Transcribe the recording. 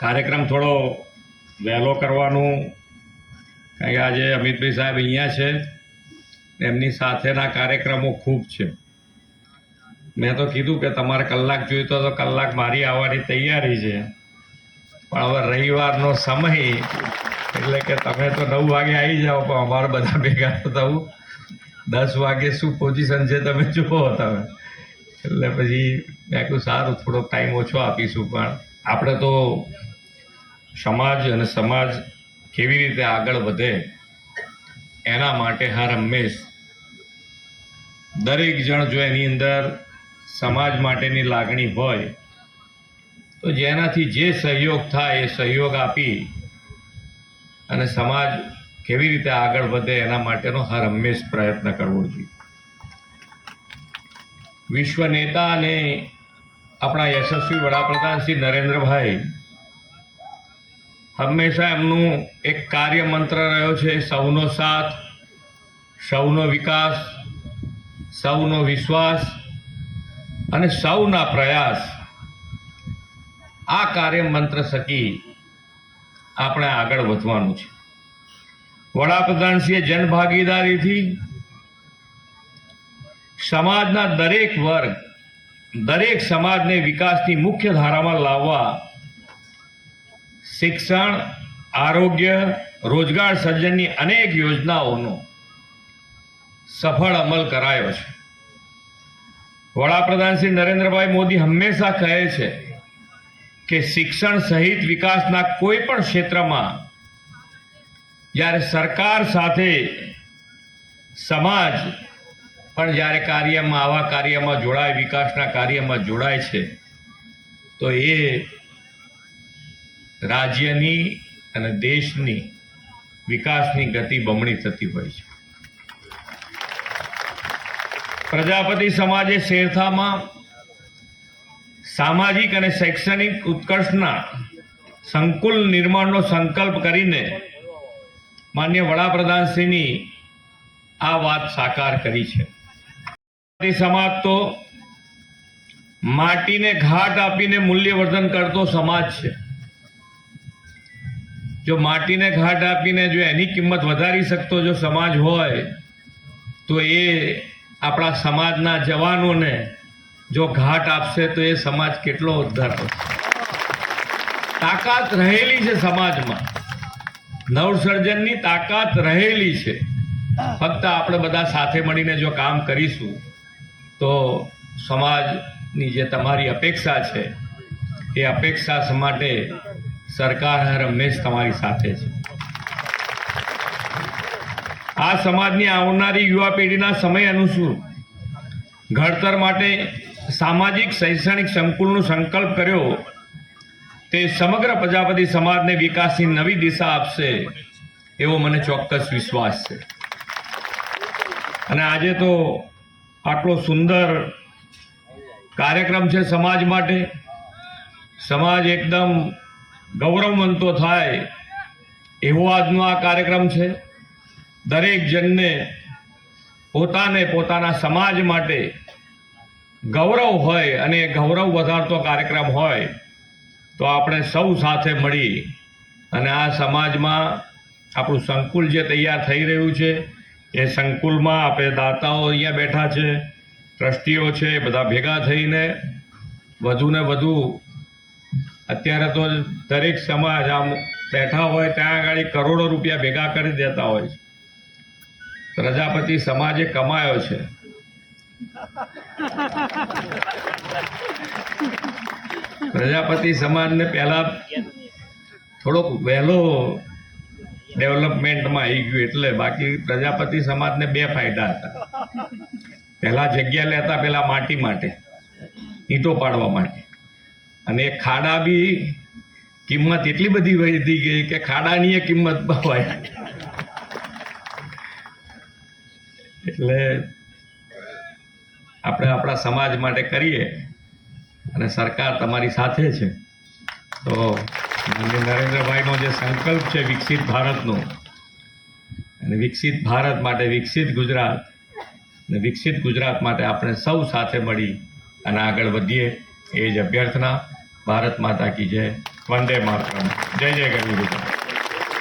કાર્યક્રમ થોડો વહેલો કરવાનું, કારણ કે આજે અમિતભાઈ સાહેબ અહીંયા છે, એમની સાથેના કાર્યક્રમો ખૂબ છે. મેં તો કીધું કે તમારે કલાક જોઈતો તો કલાક મારી આવવાની તૈયારી છે, પણ હવે રવિવારનો સમય એટલે કે તમે તો 9 વાગે આવી જાઓ, પણ અમારે બધા ભેગા થવું 10 વાગે શું પોઝિશન છે તમે જુઓ તમે. એટલે પછી મેં કહ્યું સારું થોડોક ટાઈમ ઓછો આપીશું, પણ આપણે તો સમાજ અને સમાજ કેવી રીતે આગળ વધે એના માટે હર હંમેશ દરેક જણ જો એની અંદર સમાજ માટેની લાગણી હોય તો જેનાથી જે સહયોગ થાય એ સહયોગ આપી અને સમાજ કેવી રીતે આગળ વધે એના માટેનો હર હંમેશ પ્રયત્ન કરવો જોઈએ. વિશ્વ નેતા અને આપણા યશસ્વી વડાપ્રધાન શ્રી નરેન્દ્રભાઈ હંમેશા એમનું એક કાર્ય મંત્ર રહ્યો છે, સૌનો સાથ, સૌનો વિકાસ, સૌનો વિશ્વાસ અને સૌના પ્રયાસ. આ કાર્ય મંત્ર થકી આપણે આગળ વધવાનું છે. વડાપ્રધાનશ્રીએ જનભાગીદારીથી સમાજના દરેક વર્ગ, દરેક સમાજને વિકાસની મુખ્ય ધારામાં લાવવા શિક્ષણ, આરોગ્ય, રોજગાર સર્જનની અનેક યોજનાઓનો સફળ અમલ કરાયો છે. વડાપ્રધાન શ્રી નરેન્દ્રભાઈ મોદી હંમેશા કહે છે કે શિક્ષણ સહિત વિકાસના કોઈ પણ ક્ષેત્રમાં જ્યારે સરકાર સાથે સમાજ પણ જ્યારે આવા કાર્યમાં જોડાય, વિકાસના કાર્યમાં જોડાય છે, તો એ રાજ્યની અને દેશની વિકાસની ગતિ બમણી થતી હોય છે. પ્રજાપતિ સમાજે શેરથામાં સામાજિક અને શૈક્ષણિક ઉત્કર્ષના સંકુલ નિર્માણનો સંકલ્પ કરીને માનનીય વડાપ્રધાનશ્રીની આ વાત સાકાર કરી છે. સમાજ તો માટીને ઘાટ આપીને મૂલ્યવર્ધન કરતો સમાજ છે. જો માટીને ઘાટ આપીને જો એની કિંમત વધારી શકતો જો સમાજ હોય તો એ આપણા સમાજના જવાનોને જો ઘાટ આપશે તો એ સમાજ કેટલો ઉદ્ધાર કરશે. તાકાત રહેલી છે સમાજમાં, નવસર્જનની તાકાત રહેલી છે. ફક્ત આપણે બધા સાથે મળીને જો કામ કરીશું તો સમાજની જે તમારી અપેક્ષા છે એ અપેક્ષા માટે સરકાર હર હંમેશ તમારી સાથે છે. આ સમાજની આવનારી યુવા પેઢીના સમય અનુસાર ઘડતર માટે સામાજિક શૈક્ષણિક સંકુલનો સંકલ્પ કર્યો તે સમગ્ર પ્રજાપતિ સમાજને વિકાસની નવી દિશા આપશે એવો મને ચોક્કસ વિશ્વાસ છે. અને આજે તો આટલો સુંદર કાર્યક્રમ છે સમાજ માટે. સમાજ એકદમ ગૌરવવંતો થાય એવો આજનો આ કાર્યક્રમ છે. દરેક જણને પોતાને પોતાના સમાજ માટે ગૌરવ હોય અને ગૌરવ વધારતો કાર્યક્રમ હોય તો આપણે સૌ સાથે મળી અને આ સમાજમાં આપણું સંકુલ જે તૈયાર થઈ રહ્યું છે એ સંકુલમાં આપણે દાતાઓ અહીંયા બેઠા છે, ટ્રસ્ટીઓ છે, બધા ભેગા થઈને વધુ ને વધુ અત્યારે તો દરેક સમાજ આમ બેઠા હોય ત્યાં આગળ કરોડો રૂપિયા ભેગા કરી દેતા હોય છે. પ્રજાપતિ સમાજે કમાયો છે. પ્રજાપતિ સમાજને પહેલા થોડોક વહેલો ડેવલપમેન્ટમાં આવી ગયું એટલે, બાકી પ્રજાપતિ સમાજને 2 ફાયદા હતા. પહેલા જગ્યા લેતા પેલા માટી માટે, ઈંટો પાડવા માટે, અને ખાડા બી કિંમત એટલી બધી વધી ગઈ કે ખાડાની કિંમત હોય. એટલે આપણે આપણા સમાજ માટે કરીએ અને સરકાર તમારી સાથે છે. તો નરેન્દ્રભાઈનો જે સંકલ્પ છે વિકસિત ભારતનો, અને વિકસિત ભારત માટે વિકસિત ગુજરાત, અને વિકસિત ગુજરાત માટે આપણે સૌ સાથે મળી અને આગળ વધીએ એ જ અભ્યર્થના. ભારત માતા કી જય. વંદે માતરમ. જય જય ગરવી ગુજરાત.